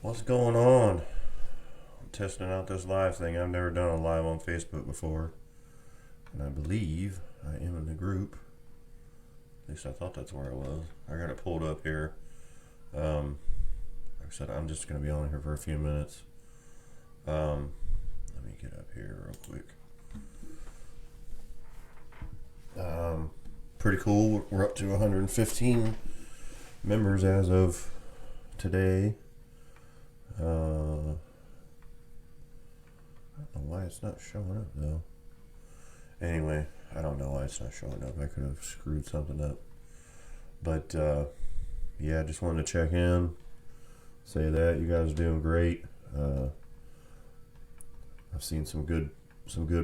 What's going on? I'm testing out this live thing. I've never done a live on Facebook before. And I believe I am in the group. At least I thought that's where I was. I got it pulled up here. Like I said, I'm just going to be on here for a few minutes. Let me get up here real quick. Pretty cool. We're up to 115 members as of today. I don't know why it's not showing up though. Anyway, I don't know why it's not showing up. I could have screwed something up. But yeah, I just wanted to check in, say that you guys are doing great. I've seen some good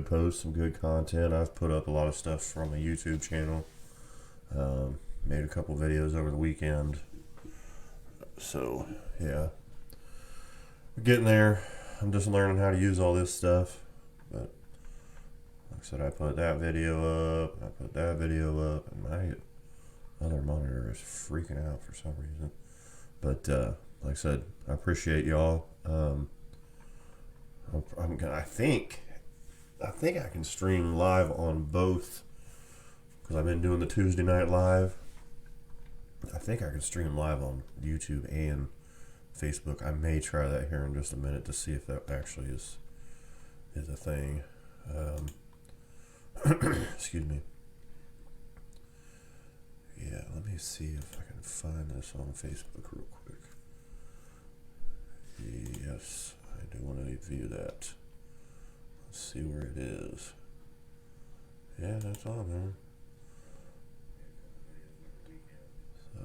posts, some good content. I've put up a lot of stuff from my YouTube channel. Made a couple videos over the weekend. So yeah, we're getting there. I'm just learning how to use all this stuff. But like I said, I put that video up, I put that video up, and my other monitor is freaking out for some reason. But like I said, I appreciate y'all. I think I can stream live on both because I've been doing the Tuesday night live. I think I can stream live on YouTube and Facebook. I may try that here in just a minute to see if that actually is a thing. Excuse me. Yeah, let me see if I can find this on Facebook real quick. Yes, I do want to view that. Let's see where it is. Yeah, that's on there. So,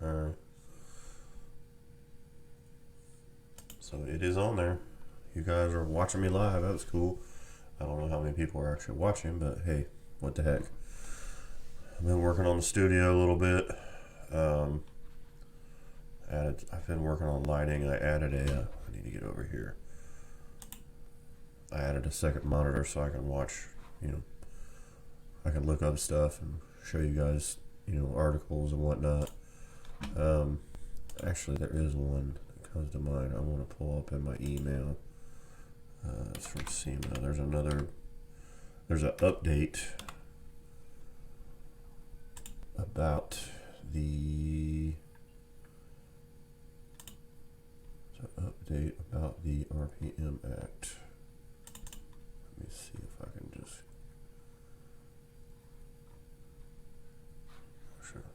alright. So it is on there. You guys are watching me live. That was cool. I don't know how many people are actually watching, but hey, what the heck. I've been working on the studio a little bit. I've been working on lighting. I need to get over here. I added a second monitor so I can watch, I can look up stuff and show you guys, articles and whatnot. Actually, there is one that comes to mind I want to pull up in my email. It's from SEMA. There's an update about the RPM Act. Let me see if I can just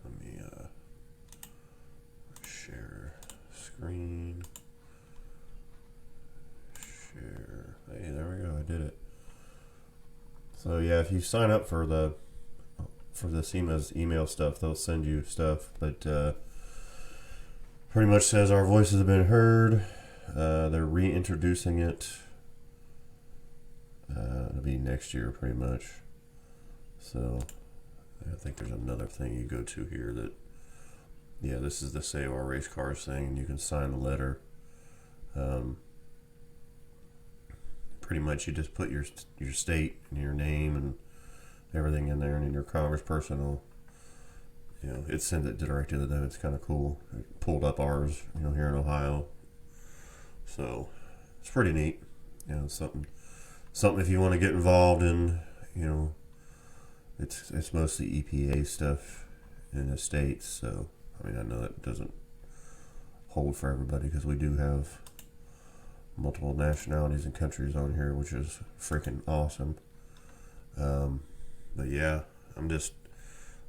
let me share screen. Share. Hey, there we go. I did it. So yeah, if you sign up for the SEMA's email stuff, they'll send you stuff. But pretty much says our voices have been heard. They're reintroducing it. It'll be next year, pretty much. So I think there's another thing you go to here that, yeah, this is the Save Our Race Cars thing, and you can sign the letter. Pretty much you just put your state and your name and everything in there, and then your congressperson will, it sends it directly to them. It's kind of cool. It pulled up ours, here in Ohio. So it's pretty neat. Something if you want to get involved in, it's mostly EPA stuff in the States. So, I mean, I know that doesn't hold for everybody because we do have multiple nationalities and countries on here, which is freaking awesome. But yeah, I'm just,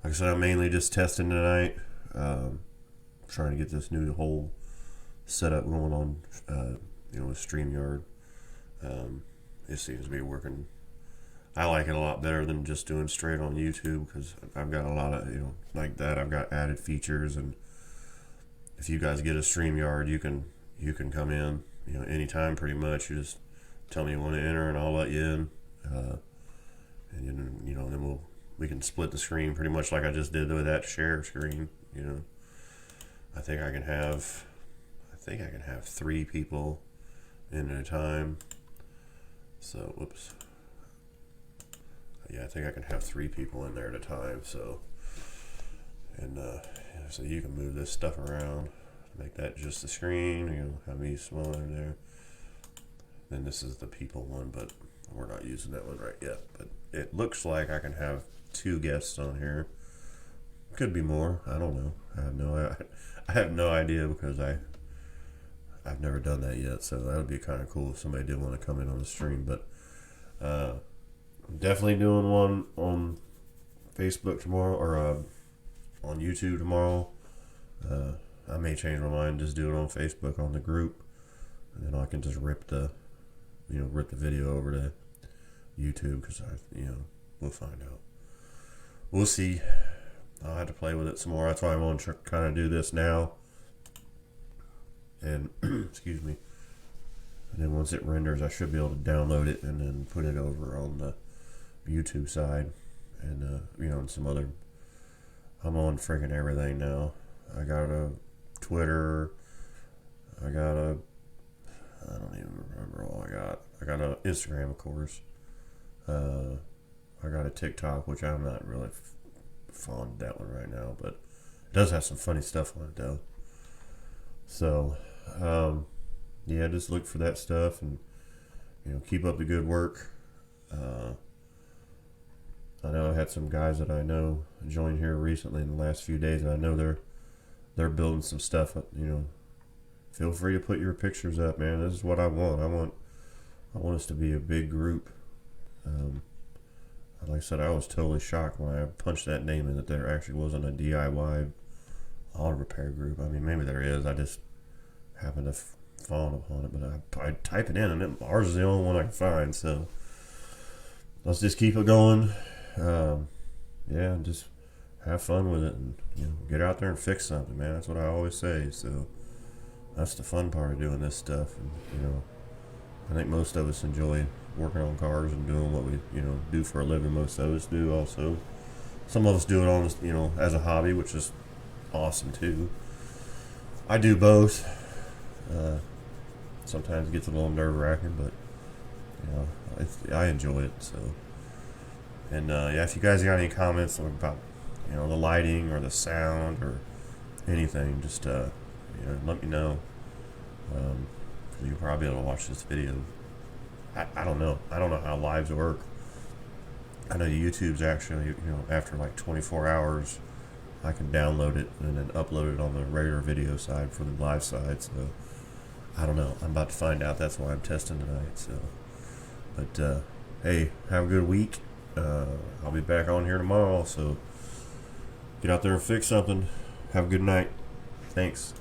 like I said, I'm mainly just testing tonight. Trying to get this new whole setup going on, with StreamYard. It seems to be working. I like it a lot better than just doing straight on YouTube because I've got a lot of, like that. I've got added features, and if you guys get a StreamYard, you can come in, anytime pretty much. You just tell me you want to enter, and I'll let you in. And then we can split the screen pretty much like I just did with that share screen. I think I can have 3 people in at a time. So, whoops. Yeah, I think I can have 3 people in there at a time. So, and so you can move this stuff around. make that just the screen, you know, have me smaller there. Then this is the people one, but we're not using that one right yet. But it looks like I can have 2 guests on here. Could be more. I don't know. I have no idea because I've never done that yet. So that would be kind of cool if somebody did want to come in on the stream. But I'm definitely doing one on Facebook tomorrow, or on YouTube tomorrow. I may change my mind, just do it on Facebook on the group, and then I can just rip the video over to YouTube, because we'll find out. We'll see. I'll have to play with it some more. That's why I'm going to kind of do this now. And excuse me. And then once it renders, I should be able to download it and then put it over on the YouTube side, and and some other. I'm on freaking everything now. I got a Twitter. I don't even remember all I got. I got an Instagram, of course. I got a TikTok, which I'm not really fond of that one right now, but it does have some funny stuff on it though. So, yeah, just look for that stuff, and keep up the good work. I know I had some guys that I know join here recently in the last few days, and I know they're building some stuff. Feel free to put your pictures up, man. This is what I want. I want us to be a big group. Like I said, I was totally shocked when I punched that name in that there actually wasn't a DIY auto repair group. I mean, maybe there is. I just happened to fall upon it, but I type it in, and ours is the only one I can find. So let's just keep it going. Yeah, just have fun with it, and get out there and fix something, man. That's what I always say. So that's the fun part of doing this stuff. And I think most of us enjoy working on cars and doing what we do for a living. Most of us do. Also, some of us do it on as a hobby, which is awesome too. I do both. Sometimes it gets a little nerve-wracking, but I enjoy it. So, and yeah, if you guys got any comments about the lighting or the sound or anything, just let me know. You'll probably be able to watch this video. I don't know. I don't know how lives work. I know YouTube's actually, after like 24 hours, I can download it and then upload it on the regular video side for the live side. So I don't know. I'm about to find out. That's why I'm testing tonight. So, but hey, have a good week. I'll be back on here tomorrow. So get out there and fix something. Have a good night. Thanks.